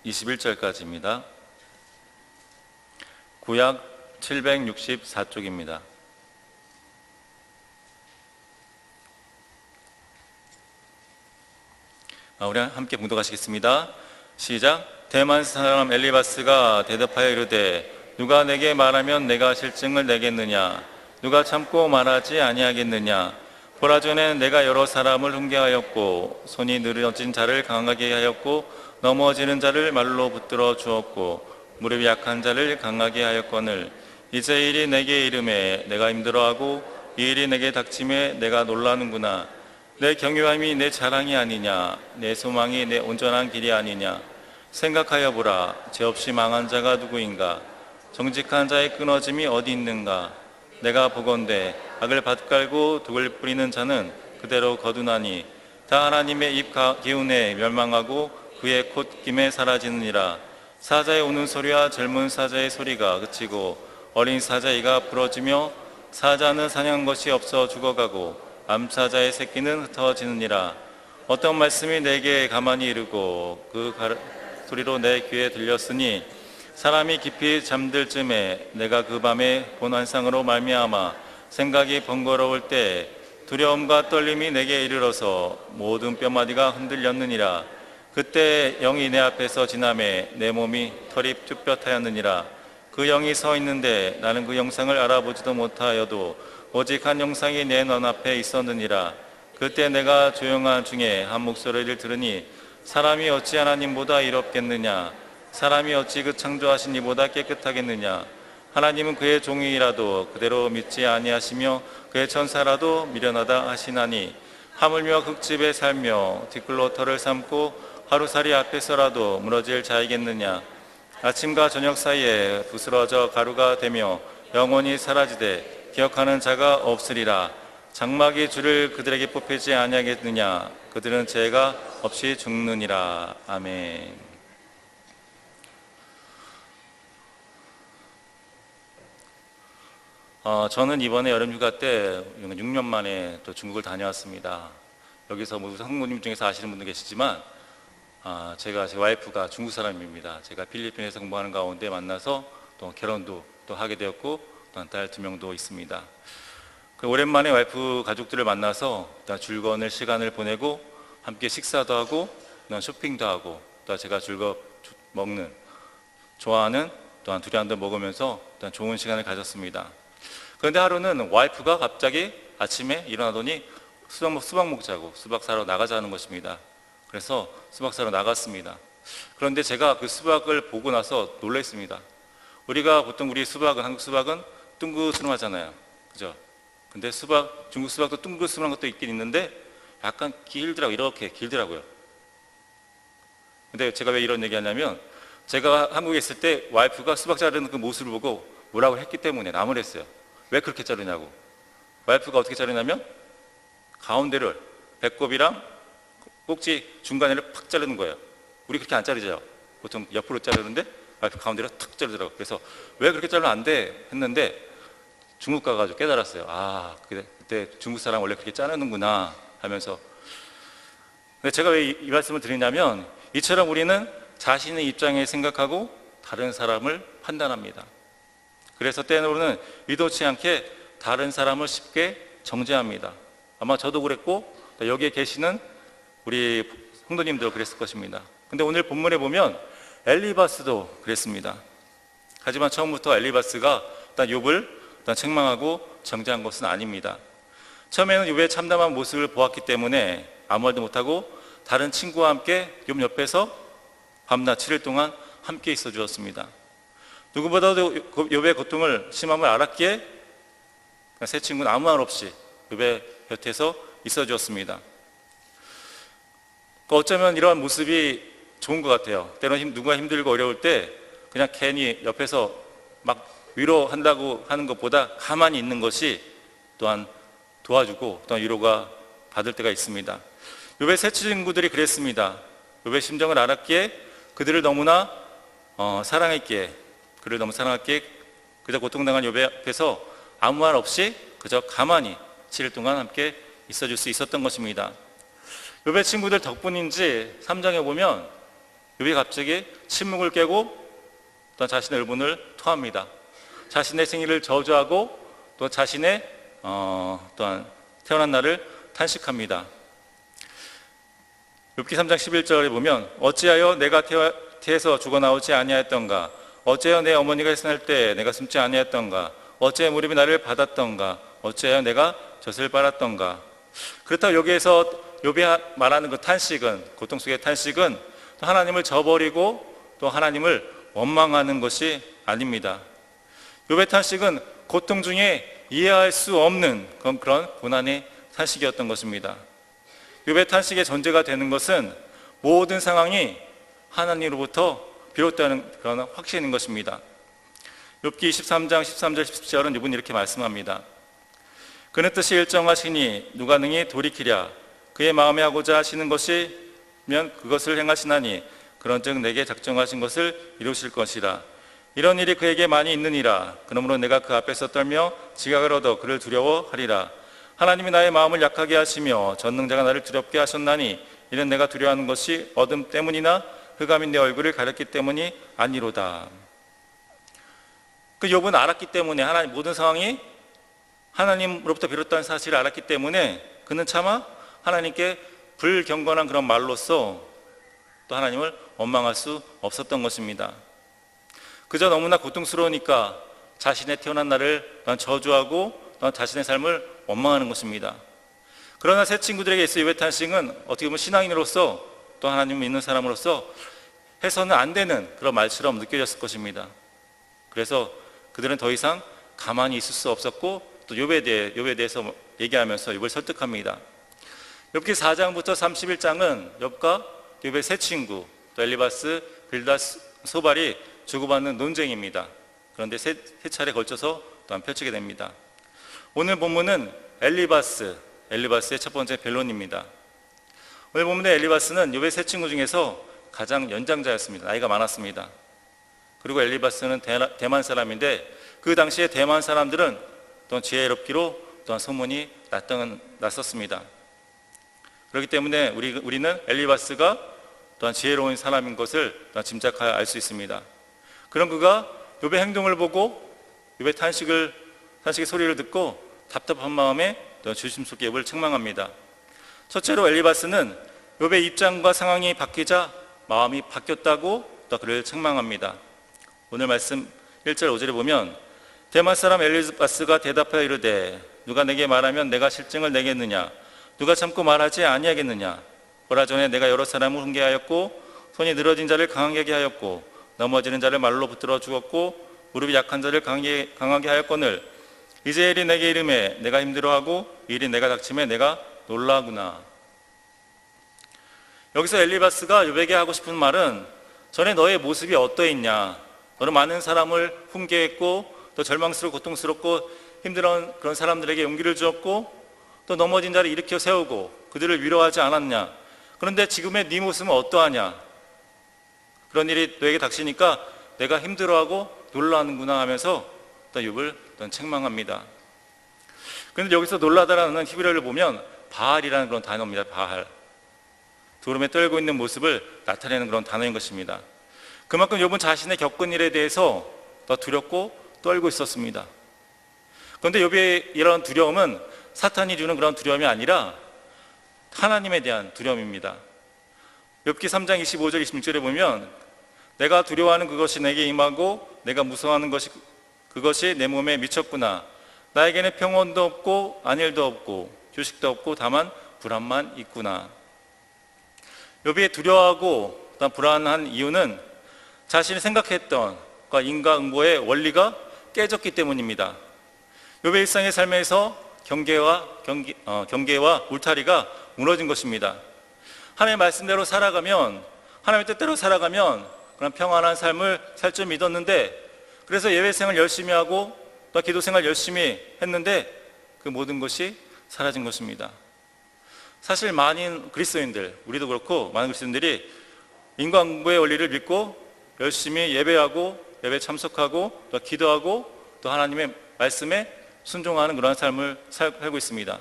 21절까지입니다. 구약 764쪽입니다. 우리 함께 봉독하시겠습니다. 시작. 대만 사람 엘리바스가 대답하여 이르되 누가 내게 말하면 내가 실증을 내겠느냐? 누가 참고 말하지 아니하겠느냐? 보라, 전에는 내가 여러 사람을 훈계하였고 손이 느려진 자를 강하게 하였고 넘어지는 자를 말로 붙들어 주었고 무릎이 약한 자를 강하게 하였거늘 이제 이 일이 내게 이름에 내가 힘들어하고 이 일이 내게 닥침에 내가 놀라는구나. 내 경유함이 내 자랑이 아니냐? 내 소망이 내 온전한 길이 아니냐? 생각하여 보라. 죄 없이 망한 자가 누구인가? 정직한 자의 끊어짐이 어디 있는가? 내가 보건대 악을 밭갈고 독을 뿌리는 자는 그대로 거두나니 다 하나님의 입 기운에 멸망하고 그의 콧김에 사라지느니라. 사자의 우는 소리와 젊은 사자의 소리가 그치고 어린 사자의 이가 부러지며 사자는 사냥한 것이 없어 죽어가고 암사자의 새끼는 흩어지느니라. 어떤 말씀이 내게 가만히 이르고 그 소리로 내 귀에 들렸으니 사람이 깊이 잠들 쯤에 내가 그 밤에 본 환상으로 말미암아 생각이 번거로울 때 두려움과 떨림이 내게 이르러서 모든 뼈마디가 흔들렸느니라. 그때 영이 내 앞에서 지나매 내 몸이 털이 쭈뼛하였느니라. 그 영이 서 있는데 나는 그 영상을 알아보지도 못하여도 오직 한 영상이 내 눈앞에 있었느니라. 그때 내가 조용한 중에 한 목소리를 들으니 사람이 어찌 하나님보다 이롭겠느냐? 사람이 어찌 그 창조하신 이보다 깨끗하겠느냐? 하나님은 그의 종이라도 그대로 믿지 아니하시며 그의 천사라도 미련하다 하시나니 하물며 흙집에 살며 뒷글로 털을 삼고 하루살이 앞에서라도 무너질 자이겠느냐? 아침과 저녁 사이에 부스러져 가루가 되며 영원히 사라지되 기억하는 자가 없으리라. 장막이 줄을 그들에게 뽑히지 아니하겠느냐? 그들은 죄가 없이 죽느니라. 아멘. 저는 이번에 여름휴가 때 6년 만에 또 중국을 다녀왔습니다. 여기서 모두 성도님 중에서 아시는 분도 계시지만 제 와이프가 중국 사람입니다. 제가 필리핀에서 공부하는 가운데 만나서 또 결혼도 또 하게 되었고 또 딸 2명도 있습니다. 오랜만에 와이프 가족들을 만나서 즐거운 시간을 보내고 함께 식사도 하고 쇼핑도 하고 또 제가 먹는 좋아하는 또한 둘이 한잔 먹으면서 좋은 시간을 가졌습니다. 그런데 하루는 와이프가 갑자기 아침에 일어나더니 수박 먹자고 수박 사러 나가자는 것입니다. 그래서 수박 사러 나갔습니다. 그런데 제가 그 수박을 보고 나서 놀랐습니다. 우리가 보통 한국 수박은 둥그스름하잖아요. 그죠? 근데 중국 수박도 둥그스름한 것도 있긴 있는데 약간 이렇게 길더라고요. 근데 제가 왜 이런 얘기 하냐면 제가 한국에 있을 때 와이프가 수박 자르는 그 모습을 보고 뭐라고 했기 때문에 남을 했어요. 왜 그렇게 자르냐고. 와이프가 어떻게 자르냐면 가운데를 배꼽이랑 꼭지 중간에를 팍 자르는 거예요. 우리 그렇게 안 자르죠. 보통 옆으로 자르는데 와이프 가운데를 탁 자르더라고요. 그래서 왜 그렇게 자르면 안 돼 했는데 중국 가가지고 깨달았어요. 그때 중국 사람 원래 그렇게 자르는구나 하면서. 근데 제가 왜 이 말씀을 드리냐면 이처럼 우리는 자신의 입장에 생각하고 다른 사람을 판단합니다. 그래서 때로는 의도치 않게 다른 사람을 쉽게 정죄합니다. 아마 저도 그랬고 여기에 계시는 우리 성도님도 그랬을 것입니다. 근데 오늘 본문에 보면 엘리바스도 그랬습니다. 하지만 처음부터 엘리바스가 욥을 책망하고 정죄한 것은 아닙니다. 처음에는 욥의 참담한 모습을 보았기 때문에 아무 말도 못하고 다른 친구와 함께 욥 옆에서 밤낮 7일 동안 함께 있어 주었습니다. 누구보다도 욥의 고통을 심함을 알았기에 세 친구는 아무 말 없이 욥의 곁에서 있어 주었습니다. 어쩌면 이러한 모습이 좋은 것 같아요. 때로는 누가 힘들고 어려울 때 그냥 괜히 옆에서 막 위로한다고 하는 것보다 가만히 있는 것이 또한 도와주고 또한 위로가 받을 때가 있습니다. 욥의 세 친구들이 그랬습니다. 욥의 심정을 알았기에 그들을 너무나 사랑했기에 그저 고통당한 욥의 앞에서 아무 말 없이 그저 가만히 7일 동안 함께 있어줄 수 있었던 것입니다. 욥의 친구들 덕분인지 3장에 보면 욥이 갑자기 침묵을 깨고 또 자신의 의문을 토합니다. 자신의 생일을 저주하고 또 자신의 또한 태어난 날을 탄식합니다. 욥기 3장 11절에 보면 어찌하여 내가 태에서 죽어나오지 아니하였던가, 어찌하여 내 어머니가 해산할 때 내가 숨지 아니하였던가, 어찌하여 무릎이 나를 받았던가, 어찌하여 내가 젖을 빨았던가. 그렇다고 여기에서 욥이 말하는 그 탄식은, 고통 속의 탄식은 또 하나님을 저버리고 또 하나님을 원망하는 것이 아닙니다. 욥의 탄식은 고통 중에 이해할 수 없는 그런 고난의 탄식이었던 것입니다. 욥의 탄식의 전제가 되는 것은 모든 상황이 하나님으로부터 비롯되는 그런 확신인 것입니다. 욥기 23장 13절 17절은 이분이 이렇게 말씀합니다. 그는 뜻이 일정하시니 누가 능히 돌이키랴. 그의 마음에 하고자 하시는 것이면 그것을 행하시나니 그런즉 내게 작정하신 것을 이루실 것이라. 이런 일이 그에게 많이 있느니라. 그러므로 내가 그 앞에서 떨며 지각을 얻어 그를 두려워하리라. 하나님이 나의 마음을 약하게 하시며 전능자가 나를 두렵게 하셨나니 이는 내가 두려워하는 것이 어둠 때문이나 흑암인 내 얼굴을 가렸기 때문이 아니로다. 그 욥은 알았기 때문에 하나님 모든 상황이 하나님으로부터 비롯된 사실을 알았기 때문에 그는 차마 하나님께 불경건한 그런 말로써 또 하나님을 원망할 수 없었던 것입니다. 그저 너무나 고통스러우니까 자신의 태어난 날을 저주하고 자신의 삶을 원망하는 것입니다. 그러나 새 친구들에게 있어 욥의 탄식은 어떻게 보면 신앙인으로서 또 하나님을 믿는 사람으로서 해서는 안 되는 그런 말처럼 느껴졌을 것입니다. 그래서 그들은 더 이상 가만히 있을 수 없었고 또 욥에 대해서 얘기하면서 욥을 설득합니다. 욥기 4장부터 31장은 욥과 욥의 새 친구 또 엘리바스, 빌닷, 소발이 주고받는 논쟁입니다. 그런데 세 차례 걸쳐서 또한 펼치게 됩니다. 오늘 본문은 엘리바스의 첫 번째 변론입니다. 오늘 본문의 엘리바스는 욥의 세 친구 중에서 가장 연장자였습니다. 나이가 많았습니다. 그리고 엘리바스는 대만 사람인데 그 당시에 대만 사람들은 또한 지혜롭기로 또한 소문이 났었습니다. 그렇기 때문에 우리는 엘리바스가 또한 지혜로운 사람인 것을 또한 짐작하여 알 수 있습니다. 그런 그가 욥의 행동을 보고 욥의 탄식의 소리를 듣고 답답한 마음에 조심스럽게 욥을 책망합니다. 첫째로 엘리바스는 욥의 입장과 상황이 바뀌자 마음이 바뀌었다고 또 그를 책망합니다. 오늘 말씀 1절 5절에 보면 대만 사람 엘리바스가 대답하여 이르되 누가 내게 말하면 내가 실증을 내겠느냐, 누가 참고 말하지 아니하겠느냐. 보라 전에 내가 여러 사람을 훈계하였고 손이 늘어진 자를 강하게 하였고 넘어지는 자를 말로 붙들어 주었고 무릎이 약한 자를 강하게 하였거늘 이제 일이 내게 이름에 내가 힘들어하고 일이 내가 닥침에 내가 놀라구나. 여기서 엘리바스가 욥에게 하고 싶은 말은 전에 너의 모습이 어떠했냐, 너는 많은 사람을 훈계했고 또 절망스럽고 고통스럽고 힘들어하는 그런 사람들에게 용기를 주었고 또 넘어진 자를 일으켜 세우고 그들을 위로하지 않았냐. 그런데 지금의 네 모습은 어떠하냐. 그런 일이 너에게 닥치니까 내가 힘들어하고 놀라는구나 하면서 또 욥을 책망합니다. 그런데 여기서 놀라다라는 히브리어를 보면 바알이라는 그런 단어입니다. 바알. 두려움에 떨고 있는 모습을 나타내는 그런 단어인 것입니다. 그만큼 욥은 자신의 겪은 일에 대해서 더 두렵고 떨고 있었습니다. 그런데 욥의 이런 두려움은 사탄이 주는 그런 두려움이 아니라 하나님에 대한 두려움입니다. 욥기 3장 25절 26절에 보면 내가 두려워하는 그것이 내게 임하고 내가 무서워하는 그것이 내 몸에 미쳤구나. 나에게는 평온도 없고 안일도 없고 휴식도 없고 다만 불안만 있구나. 욥이 두려워하고 불안한 이유는 자신이 생각했던 인과응보의 원리가 깨졌기 때문입니다. 욥의 일상의 삶에서 경계와 울타리가 무너진 것입니다. 하나님의 말씀대로 살아가면, 하나님의 뜻대로 살아가면 그런 평안한 삶을 살 줄 믿었는데, 그래서 예배생활 열심히 하고 또 기도생활 열심히 했는데 그 모든 것이 사라진 것입니다. 사실 많은 그리스도인들, 우리도 그렇고 많은 그리스도인들이 인과응보의 원리를 믿고 열심히 예배하고 예배 참석하고 또 기도하고 또 하나님의 말씀에 순종하는 그런 삶을 살고 있습니다.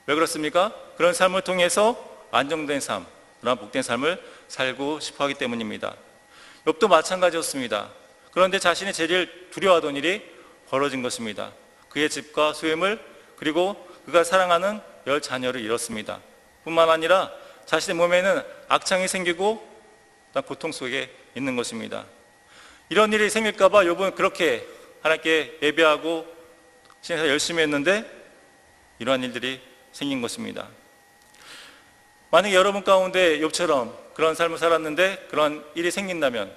왜 그렇습니까? 그런 삶을 통해서 안정된 삶, 그런 복된 삶을 살고 싶어하기 때문입니다. 욥도 마찬가지였습니다. 그런데 자신이 제일 두려워하던 일이 벌어진 것입니다. 그의 집과 소유물 그리고 그가 사랑하는 10자녀를 잃었습니다. 뿐만 아니라 자신의 몸에는 악창이 생기고 고통 속에 있는 것입니다. 이런 일이 생길까 봐 욥은 그렇게 하나님께 예배하고 신앙생활 열심히 했는데 이러한 일들이 생긴 것입니다. 만약에 여러분 가운데 욥처럼 그런 삶을 살았는데 그런 일이 생긴다면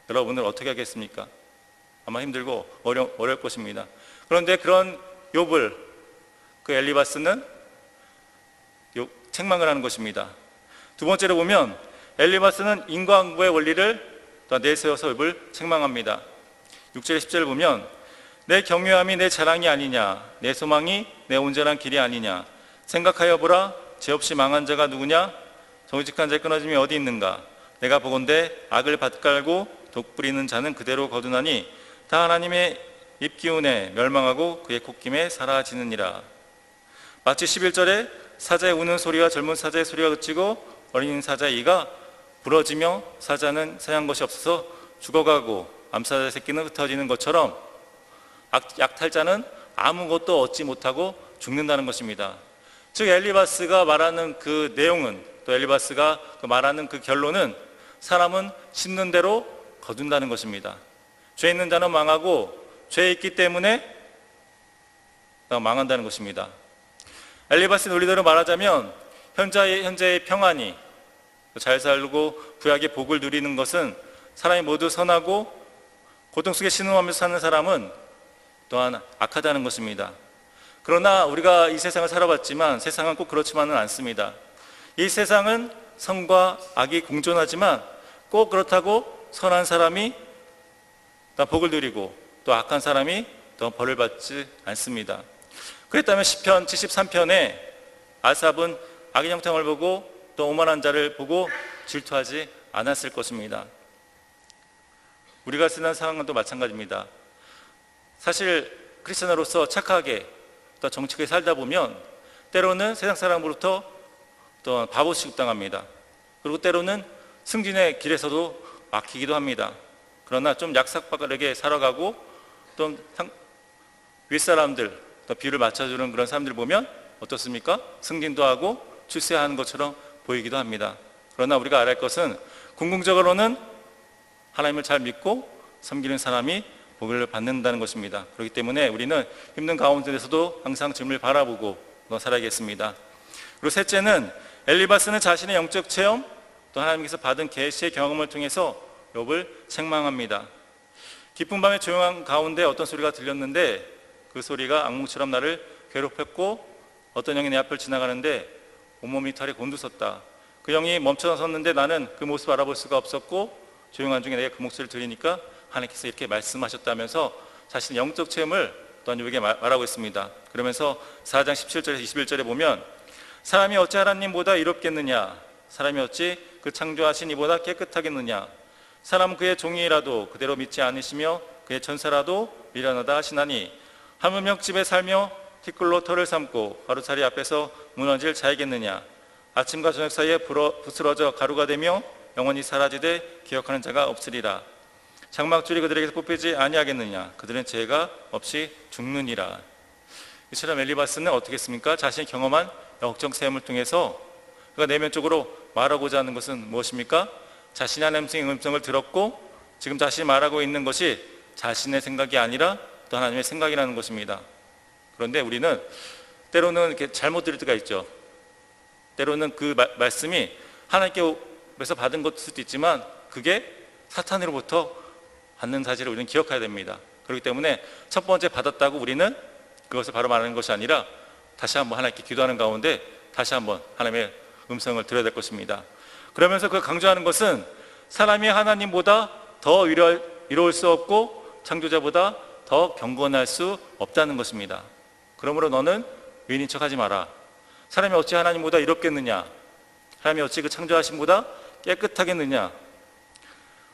여러분은 어떻게 하겠습니까? 아마 힘들고 어려울 것입니다. 그런데 그런 욥을 그 엘리바스는 책망을 하는 것입니다. 두 번째로 보면 엘리바스는 인과응보의 원리를 내세워서 욥을 책망합니다. 6절 10절을 보면 내 경외함이 내 자랑이 아니냐, 내 소망이 내 온전한 길이 아니냐, 생각하여 보라, 죄 없이 망한 자가 누구냐, 정직한 자의 끊어짐이 어디 있는가, 내가 보건대 악을 밭갈고 독부리는 자는 그대로 거두나니 다 하나님의 입기운에 멸망하고 그의 콧김에 사라지느니라. 마치 11절에 사자의 우는 소리와 젊은 사자의 소리가 그치고 어린 사자의 이가 부러지며 사자는 사양 것이 없어서 죽어가고 암사자의 새끼는 흩어지는 것처럼 약탈자는 아무것도 얻지 못하고 죽는다는 것입니다. 즉 엘리바스가 말하는 그 내용은, 또 엘리바스가 말하는 그 결론은 사람은 심는 대로 거둔다는 것입니다. 죄 있는 자는 망하고 죄 있기 때문에 망한다는 것입니다. 엘리바스 논리대로 말하자면 현재의 평안이, 잘 살고 구약의 복을 누리는 것은 사람이 모두 선하고 고통 속에 신음하면서 사는 사람은 또한 악하다는 것입니다. 그러나 우리가 이 세상을 살아봤지만 세상은 꼭 그렇지만은 않습니다. 이 세상은 선과 악이 공존하지만 꼭 그렇다고 선한 사람이 복을 누리고 또 악한 사람이 또 벌을 받지 않습니다. 그랬다면 시편 73편에 아삽은 악의 형통을 보고 또 오만한 자를 보고 질투하지 않았을 것입니다. 우리가 쓰는 상황도 마찬가지입니다. 사실 크리스천으로서 착하게 또 정직하게 살다 보면 때로는 세상 사람으로부터 또 바보 취급당합니다. 그리고 때로는 승진의 길에서도 막히기도 합니다. 그러나 좀 약삭빠르게 살아가고 또 윗사람들 또 비율을 맞춰주는 그런 사람들 보면 어떻습니까? 승진도 하고 출세하는 것처럼 보이기도 합니다. 그러나 우리가 알아야 할 것은 궁극적으로는 하나님을 잘 믿고 섬기는 사람이 복을 받는다는 것입니다. 그렇기 때문에 우리는 힘든 가운데서도 항상 주님을 바라보고 살아야겠습니다. 그리고 셋째는 엘리바스는 자신의 영적 체험 또 하나님께서 받은 계시의 경험을 통해서 욥을 책망합니다. 깊은 밤의 조용한 가운데 어떤 소리가 들렸는데 그 소리가 악몽처럼 나를 괴롭혔고 어떤 영이 내 앞을 지나가는데 온몸이 털이 곤두섰다. 그 영이 멈춰섰는데 나는 그 모습을 알아볼 수가 없었고 조용한 중에 내가 그 목소리를 들으니까 하나님께서 이렇게 말씀하셨다면서 자신의 영적 체험을 또한 욥에게 말하고 있습니다. 그러면서 4장 17절에서 21절에 보면 사람이 어찌 하나님보다 이롭겠느냐, 사람이 어찌 그 창조하신 이보다 깨끗하겠느냐, 사람은 그의 종이라도 그대로 믿지 않으시며 그의 천사라도 미련하다 하시나니 하물며 집에 살며 티끌로 털을 삼고 하루살이 앞에서 무너질 자이겠느냐, 아침과 저녁 사이에 부스러져 가루가 되며 영원히 사라지되 기억하는 자가 없으리라. 장막줄이 그들에게서 뽑히지 아니하겠느냐, 그들은 죄가 없이 죽느니라. 이처럼 엘리바스는 어떻게 했습니까? 자신이 경험한 영적 체험을 통해서 그가 내면적으로 말하고자 하는 것은 무엇입니까? 자신이 하나님의 음성을 들었고 지금 자신이 말하고 있는 것이 자신의 생각이 아니라 또 하나님의 생각이라는 것입니다. 그런데 우리는 때로는 이렇게 잘못 들을 때가 있죠. 때로는 그 말씀이 하나님께서 받은 것일 수도 있지만 그게 사탄으로부터 받는 사실을 우리는 기억해야 됩니다. 그렇기 때문에 첫 번째 받았다고 우리는 그것을 바로 말하는 것이 아니라 다시 한번 하나님께 기도하는 가운데 다시 한번 하나님의 음성을 들어야 될 것입니다. 그러면서 그 강조하는 것은 사람이 하나님보다 더 이로울 수 없고 창조자보다 더 경건할 수 없다는 것입니다. 그러므로 너는 의인인 척하지 마라. 사람이 어찌 하나님보다 이롭겠느냐, 사람이 어찌 그 창조하신 보다 깨끗하겠느냐.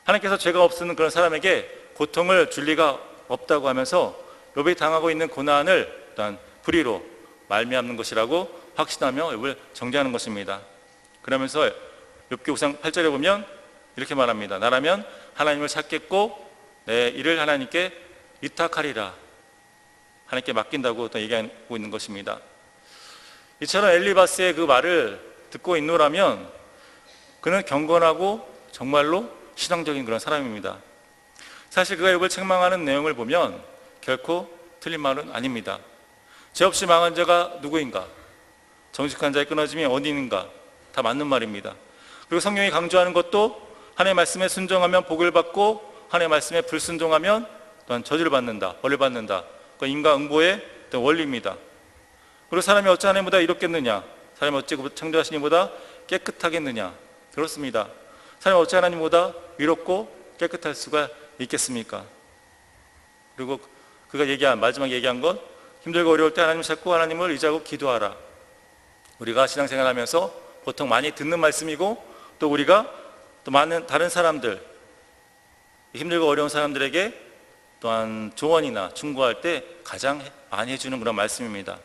하나님께서 죄가 없는 그런 사람에게 고통을 줄 리가 없다고 하면서 욥이 당하고 있는 고난을 일단 불의로 말미암는 것이라고 확신하며 욥을 정죄하는 것입니다. 그러면서 욥기 5장 8절에 보면 이렇게 말합니다. 나라면 하나님을 찾겠고 내 일을 하나님께 위탁하리라. 하나님께 맡긴다고 또 얘기하고 있는 것입니다. 이처럼 엘리바스의 그 말을 듣고 있노라면 그는 경건하고 정말로 신앙적인 그런 사람입니다. 사실 그가 욥을 책망하는 내용을 보면 결코 틀린 말은 아닙니다. 죄 없이 망한 자가 누구인가? 정직한 자의 끊어짐이 어디 있는가? 다 맞는 말입니다. 그리고 성경이 강조하는 것도 하나님의 말씀에 순종하면 복을 받고 하나님의 말씀에 불순종하면 또한 저주를 받는다, 벌을 받는다. 그 인과응보의 원리입니다. 그리고 사람이 어찌 하나님보다 이롭겠느냐? 사람이 어찌 창조하신 이보다 깨끗하겠느냐? 그렇습니다. 사람이 어찌 하나님보다 위롭고 깨끗할 수가 있겠습니까? 그리고 그가 마지막 얘기한 건 힘들고 어려울 때 하나님을 찾고 하나님을 의지하고 기도하라. 우리가 신앙생활하면서 보통 많이 듣는 말씀이고 또 우리가 또 많은 다른 사람들, 힘들고 어려운 사람들에게 또한 조언이나 충고할 때 가장 많이 해주는 그런 말씀입니다.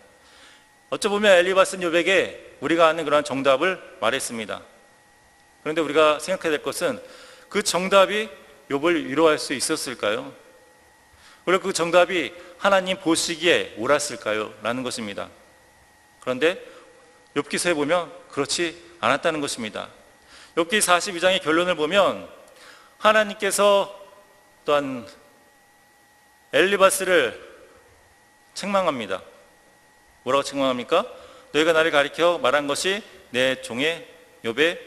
어찌 보면 엘리바스는 욥에게 우리가 아는 그런 정답을 말했습니다. 그런데 우리가 생각해야 될 것은 그 정답이 욥을 위로할 수 있었을까요? 그리고 그 정답이 하나님 보시기에 옳았을까요? 라는 것입니다. 그런데 욥기서에 보면 그렇지 않았다는 것입니다. 욥기 42장의 결론을 보면 하나님께서 또한 엘리바스를 책망합니다. 뭐라고 책망합니까? 너희가 나를 가리켜 말한 것이 내 종의 욥의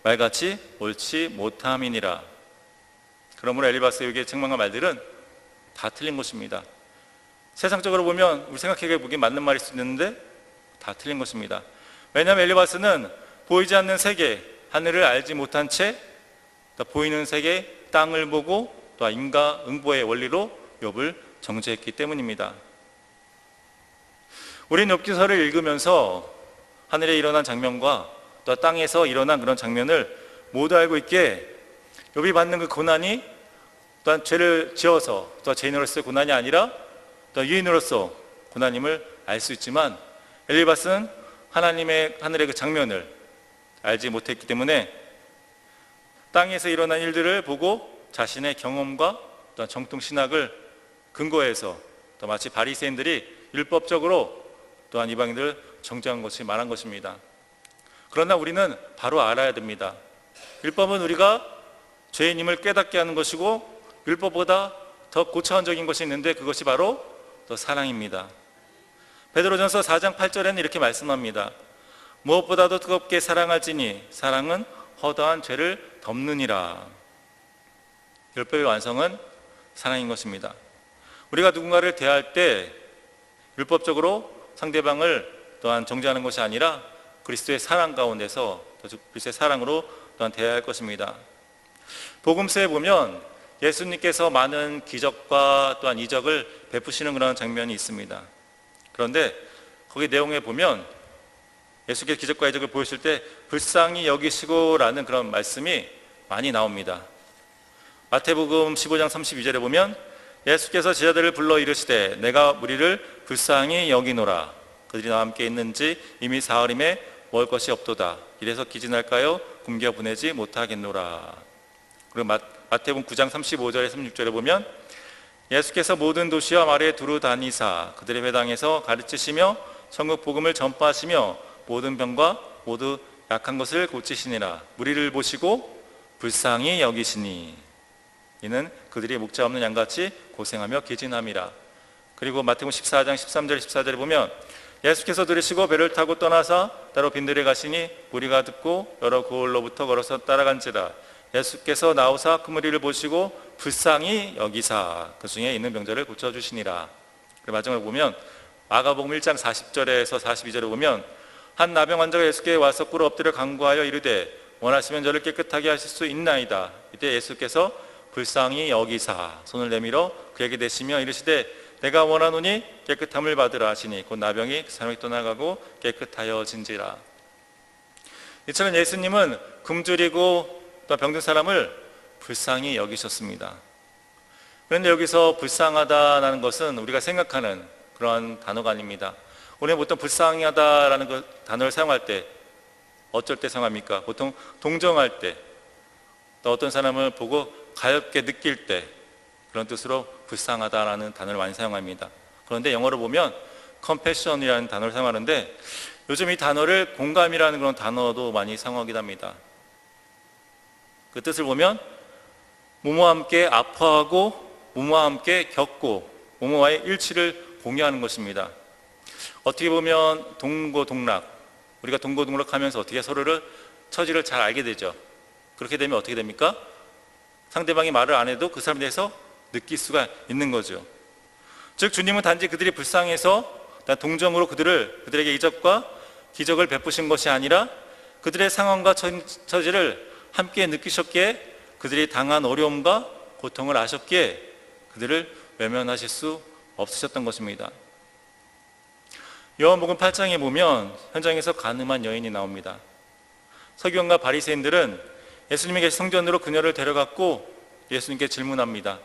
말같이 옳지 못함이니라. 그러므로 엘리바스에게 책망한 말들은 다 틀린 것입니다. 세상적으로 보면 우리 생각해 보기엔 맞는 말일 수 있는데 다 틀린 것입니다. 왜냐하면 엘리바스는 보이지 않는 세계, 하늘을 알지 못한 채 보이는 세계, 땅을 보고 또 인과응보의 원리로 욥을 정죄했기 때문입니다. 우리는 욥기서를 읽으면서 하늘에 일어난 장면과 또 땅에서 일어난 그런 장면을 모두 알고 있기에 욥이 받는 그 고난이 또한 죄를 지어서 또 죄인으로서의 고난이 아니라 또 유인으로서 고난임을 알 수 있지만 엘리바스는 하나님의 하늘의 그 장면을 알지 못했기 때문에 땅에서 일어난 일들을 보고 자신의 경험과 또한 정통 신학을 근거해서 또 마치 바리새인들이 율법적으로 또한 이방인들을 정죄한 것이 말한 것입니다. 그러나 우리는 바로 알아야 됩니다. 율법은 우리가 죄인임을 깨닫게 하는 것이고 율법보다 더 고차원적인 것이 있는데 그것이 바로 또 사랑입니다. 베드로전서 4장 8절에는 이렇게 말씀합니다. 무엇보다도 뜨겁게 사랑할지니 사랑은 허다한 죄를 덮느니라. 율법의 완성은 사랑인 것입니다. 우리가 누군가를 대할 때 율법적으로 상대방을 또한 정죄하는 것이 아니라 그리스도의 사랑 가운데서 그리스도의 사랑으로 또한 대해야 할 것입니다. 복음서에 보면 예수님께서 많은 기적과 또한 이적을 베푸시는 그런 장면이 있습니다. 그런데 거기 내용에 보면 예수께서 기적과 이적을 보였을 때 불쌍히 여기시고 라는 그런 말씀이 많이 나옵니다. 마태복음 15장 32절에 보면 예수께서 제자들을 불러 이르시되 내가 무리를 불쌍히 여기노라. 그들이 나와 함께 있는지 이미 사흘임에 먹을 것이 없도다. 이래서 기진할까요? 굶겨 보내지 못하겠노라. 그리고 마태복음 9장 35절에 36절에 보면 예수께서 모든 도시와 마을에 두루 다니사 그들의 회당에서 가르치시며 천국 복음을 전파하시며 모든 병과 모두 약한 것을 고치시니라. 무리를 보시고 불쌍히 여기시니 이는 그들이 목자 없는 양같이 고생하며 기진함이라. 그리고 마태복음 14장 13절 14절에 보면 예수께서 들으시고 배를 타고 떠나사 따로 빈들에 가시니 무리가 듣고 여러 고을로부터 걸어서 따라간지라. 예수께서 나오사 그 무리를 보시고 불쌍히 여기사 그 중에 있는 병자를 고쳐주시니라. 마지막에 보면 마가복음 1장 40절에서 42절에 보면 한 나병 환자가 예수께 와서 꿇어 엎드려 간구하여 이르되 원하시면 저를 깨끗하게 하실 수 있나이다. 이때 예수께서 불쌍히 여기사 손을 내밀어 그에게 대시며 이르시되 내가 원하노니 깨끗함을 받으라 하시니 곧 나병이 그 사람이 떠나가고 깨끗하여진지라. 이처럼 예수님은 굶주리고 또 병든 사람을 불쌍히 여기셨습니다. 그런데 여기서 불쌍하다라는 것은 우리가 생각하는 그러한 단어가 아닙니다. 우리는 보통 불쌍하다라는 그 단어를 사용할 때 어쩔 때 사용합니까? 보통 동정할 때, 또 어떤 사람을 보고 가엽게 느낄 때, 그런 뜻으로 불쌍하다라는 단어를 많이 사용합니다. 그런데 영어로 보면 compassion이라는 단어를 사용하는데, 요즘 이 단어를 공감이라는 그런 단어도 많이 사용하기도 합니다. 그 뜻을 보면 뭐뭐와 함께 아파하고 뭐뭐와 함께 겪고 뭐뭐와의 일치를 공유하는 것입니다. 어떻게 보면 동고동락, 우리가 동고동락하면서 어떻게 서로를 처지를 잘 알게 되죠. 그렇게 되면 어떻게 됩니까? 상대방이 말을 안 해도 그 사람에 대해서 느낄 수가 있는 거죠. 즉 주님은 단지 그들이 불쌍해서 동정으로 그들에게 이적과 기적을 베푸신 것이 아니라 그들의 상황과 처지를 함께 느끼셨기에 그들이 당한 어려움과 고통을 아셨기에 그들을 외면하실 수 없으셨던 것입니다. 요한복음 8장에 보면 현장에서 가늠한 여인이 나옵니다. 서기관과 바리새인들은 예수님이 계신 성전으로 그녀를 데려갔고 예수님께 질문합니다.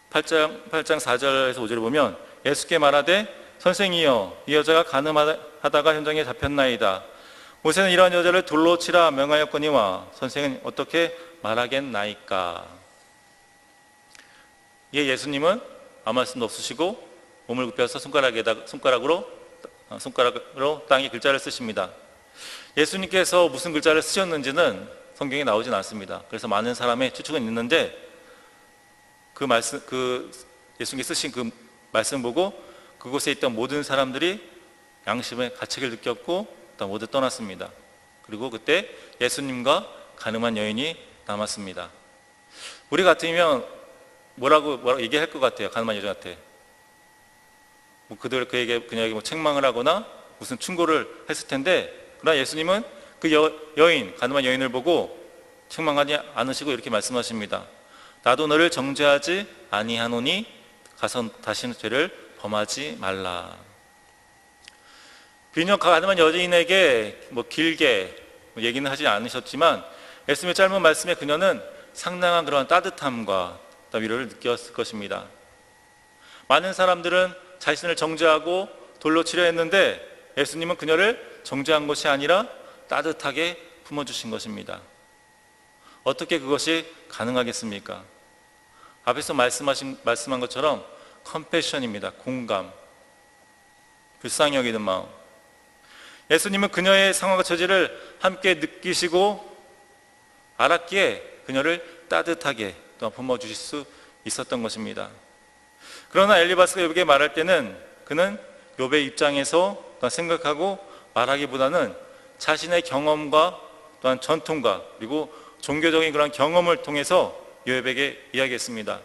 8장 4절에서 5절을 보면 예수께 말하되 선생이여 이 여자가 가늠하다가 현장에 잡혔나이다. 모세는 이러한 여자를 돌로 치라 명하였거니와 선생은 어떻게 말하겠나이까. 이에 예수님은 아무 말씀도 없으시고 몸을 굽혀서 손가락으로 땅에 글자를 쓰십니다. 예수님께서 무슨 글자를 쓰셨는지는 성경에 나오진 않습니다. 그래서 많은 사람의 추측은 있는데 예수님께서 쓰신 그 말씀 보고 그곳에 있던 모든 사람들이 양심의 가책을 느꼈고 모두 떠났습니다. 그리고 그때 예수님과 가늠한 여인이 남았습니다. 우리 같으면 뭐라고 얘기할 것 같아요. 가늠한 여자한테 그녀에게 책망을 하거나 무슨 충고를 했을 텐데, 그러나 예수님은 그 가늠한 여인을 보고 책망하지 않으시고 이렇게 말씀하십니다. 나도 너를 정죄하지 아니하노니 가서 다시는 죄를 범하지 말라. 비록 가늠한 여인에게 길게 얘기는 하지 않으셨지만 예수님의 짧은 말씀에 그녀는 상당한 그런 따뜻함과 위로를 느꼈을 것입니다. 많은 사람들은 자신을 정죄하고 돌로 치려 했는데 예수님은 그녀를 정죄한 것이 아니라 따뜻하게 품어주신 것입니다. 어떻게 그것이 가능하겠습니까? 앞에서 말씀한 것처럼 컴패션입니다. 공감, 불쌍히 여기는 마음. 예수님은 그녀의 상황과 처지를 함께 느끼시고 알았기에 그녀를 따뜻하게 또 품어주실 수 있었던 것입니다. 그러나 엘리바스가 욥에게 말할 때는 그는 욥의 입장에서 생각하고 말하기보다는 자신의 경험과 또한 전통과 그리고 종교적인 그런 경험을 통해서 욥에게 이야기했습니다.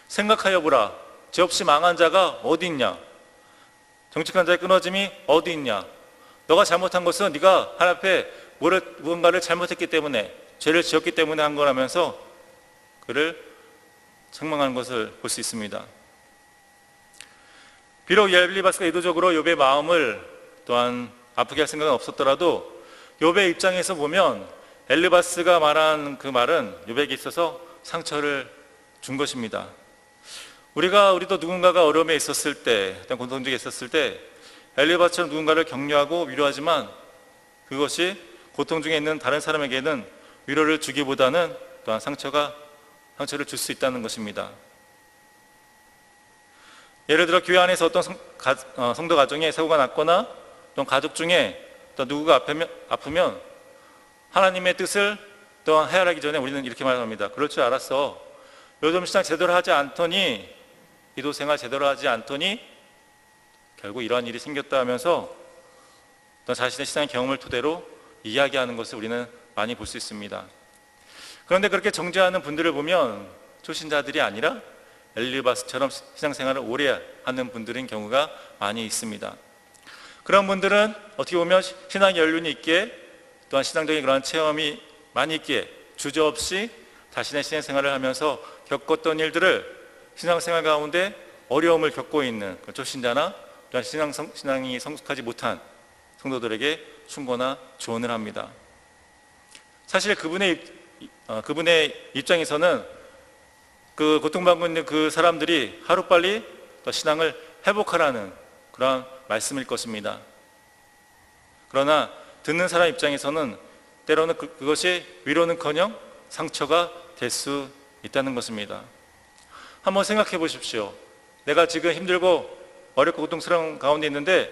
생각하여 보라. 죄 없이 망한 자가 어디 있냐? 정직한 자의 끊어짐이 어디 있냐? 너가 잘못한 것은 네가 하나님 앞에 무언가를 잘못했기 때문에, 죄를 지었기 때문에 한 거라면서 그를 책망하는 것을 볼 수 있습니다. 비록 엘리바스가 의도적으로 욥의 마음을 또한 아프게 할 생각은 없었더라도 욥의 입장에서 보면 엘리바스가 말한 그 말은 욥에게 있어서 상처를 준 것입니다. 우리도 누군가가 어려움에 있었을 때, 어떤 고통중에 있었을 때 엘리바스처럼 누군가를 격려하고 위로하지만 그것이 고통 중에 있는 다른 사람에게는 위로를 주기보다는 또한 상처를 줄 수 있다는 것입니다. 예를 들어 교회 안에서 어떤 성도 가정에 사고가 났거나 또 가족 중에 또 누구가 아프면 하나님의 뜻을 또한 헤아리기 전에 우리는 이렇게 말합니다. 그럴 줄 알았어. 요즘 신앙 제대로 하지 않더니, 기도생활 제대로 하지 않더니 결국 이러한 일이 생겼다 하면서 또 자신의 신앙 경험을 토대로 이야기하는 것을 우리는 많이 볼 수 있습니다. 그런데 그렇게 정죄하는 분들을 보면 초신자들이 아니라 엘리바스처럼 신앙생활을 오래 하는 분들인 경우가 많이 있습니다. 그런 분들은 어떻게 보면 신앙 연륜이 있기에 또한 신앙적인 그런 체험이 많이 있기에 주저없이 자신의 신앙생활을 하면서 겪었던 일들을 신앙생활 가운데 어려움을 겪고 있는 초신자나 또한 신앙이 성숙하지 못한 성도들에게 충고나 조언을 합니다. 사실 그분의 입장에서는 그 고통받고 있는 그 사람들이 하루빨리 신앙을 회복하라는 그런 말씀일 것입니다. 그러나 듣는 사람 입장에서는 때로는 그것이 위로는커녕 상처가 될 수 있다는 것입니다. 한번 생각해 보십시오. 내가 지금 힘들고 어렵고 고통스러운 가운데 있는데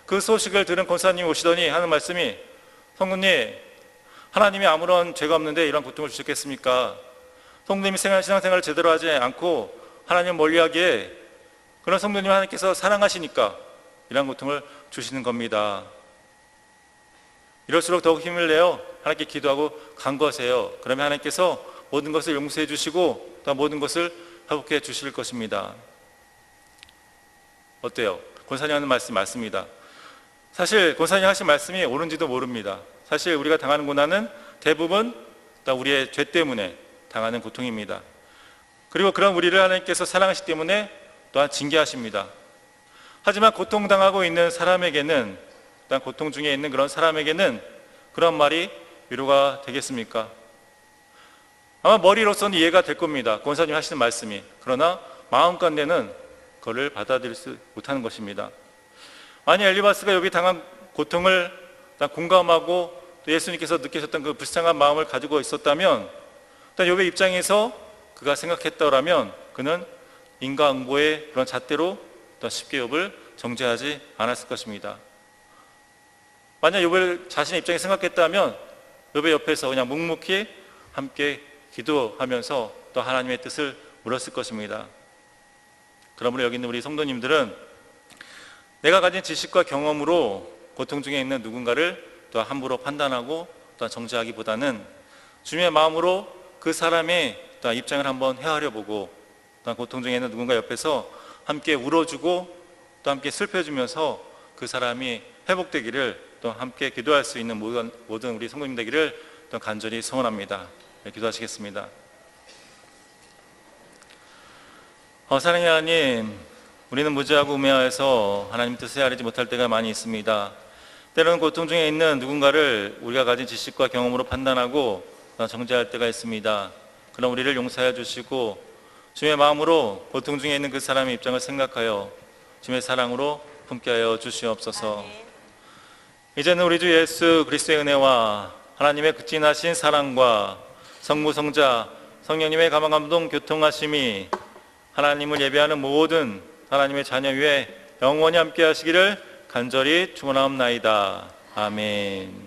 그 소식을 들은 권사님이 오시더니 하는 말씀이, 성도님, 하나님이 아무런 죄가 없는데 이런 고통을 주셨겠습니까? 성도님이 신앙생활을 제대로 하지 않고 하나님을 멀리하기에 그런 성도님 하나님께서 사랑하시니까 이런 고통을 주시는 겁니다. 이럴수록 더욱 힘을 내어 하나님께 기도하고 간구하세요. 그러면 하나님께서 모든 것을 용서해 주시고 또 모든 것을 회복해 주실 것입니다. 어때요? 권사님 하는 말씀이 맞습니다. 사실 권사님 하신 말씀이 옳은지도 모릅니다. 사실 우리가 당하는 고난은 대부분 다 우리의 죄 때문에 당하는 고통입니다. 그리고 그런 우리를 하나님께서 사랑하시기 때문에 또한 징계하십니다. 하지만 고통당하고 있는 사람에게는, 또한 고통 중에 있는 그런 사람에게는 그런 말이 위로가 되겠습니까? 아마 머리로서는 이해가 될 겁니다. 권사님 하시는 말씀이. 그러나 마음 가운데는 그걸 받아들일 수 못하는 것입니다. 만약 엘리바스가 여기 당한 고통을 공감하고 또 예수님께서 느끼셨던 그 불쌍한 마음을 가지고 있었다면, 또 욥의 입장에서 그가 생각했더라면 그는 인과응보의 그런 잣대로 또 쉽게 욥을 정죄하지 않았을 것입니다. 만약 욥을 자신의 입장에 생각했다면 욥의 옆에서 그냥 묵묵히 함께 기도하면서 또 하나님의 뜻을 물었을 것입니다. 그러므로 여기 있는 우리 성도님들은 내가 가진 지식과 경험으로 고통 중에 있는 누군가를 또 함부로 판단하고 또 정죄하기보다는 주님의 마음으로 그 사람의 또 입장을 한번 헤아려 보고 또 고통 중에 있는 누군가 옆에서 함께 울어주고 또 함께 슬퍼주면서 그 사람이 회복되기를 또 함께 기도할 수 있는 모든 우리 성도님 되기를 또 간절히 소원합니다. 네, 기도하시겠습니다. 사랑의 하나님, 우리는 무지하고 우매하여서 하나님 뜻을 헤아리지 못할 때가 많이 있습니다. 때로는 고통 중에 있는 누군가를 우리가 가진 지식과 경험으로 판단하고 정죄할 때가 있습니다. 그럼 우리를 용서해 주시고 주님의 마음으로 고통 중에 있는 그 사람의 입장을 생각하여 주님의 사랑으로 품게 하여 주시옵소서. 이제는 우리 주 예수 그리스도의 은혜와 하나님의 그 진하신 사랑과 성부 성자 성령님의 가만 감동 교통하심이 하나님을 예배하는 모든 하나님의 자녀 위에 영원히 함께 하시기를 간절히 축원하옵나이다. 아멘.